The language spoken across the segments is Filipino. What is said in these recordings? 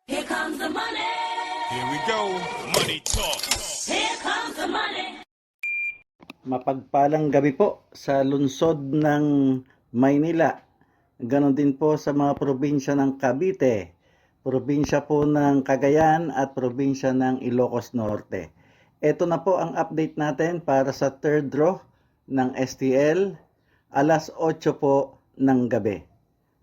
Here comes the money. Here we go. Money talk. Here comes the money. Mapagpalang gabi po sa lungsod ng Maynila. Ganon din po sa mga probinsya ng Cavite, probinsya po ng Cagayan at probinsya ng Ilocos Norte. Ito na po ang update natin para sa third draw ng STL, alas 8 po ng gabi.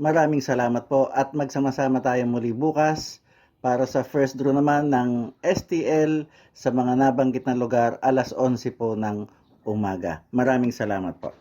Maraming salamat po at magsama-sama tayo muli bukas para sa first draw naman ng STL sa mga nabanggit na lugar alas 11 po ng umaga. Maraming salamat po.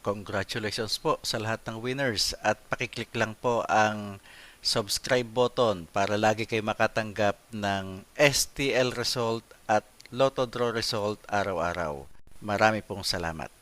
Congratulations po sa lahat ng winners at pakiclick lang po ang subscribe button para lagi kayo makatanggap ng STL result at Lotto Draw result araw-araw. Marami pong salamat.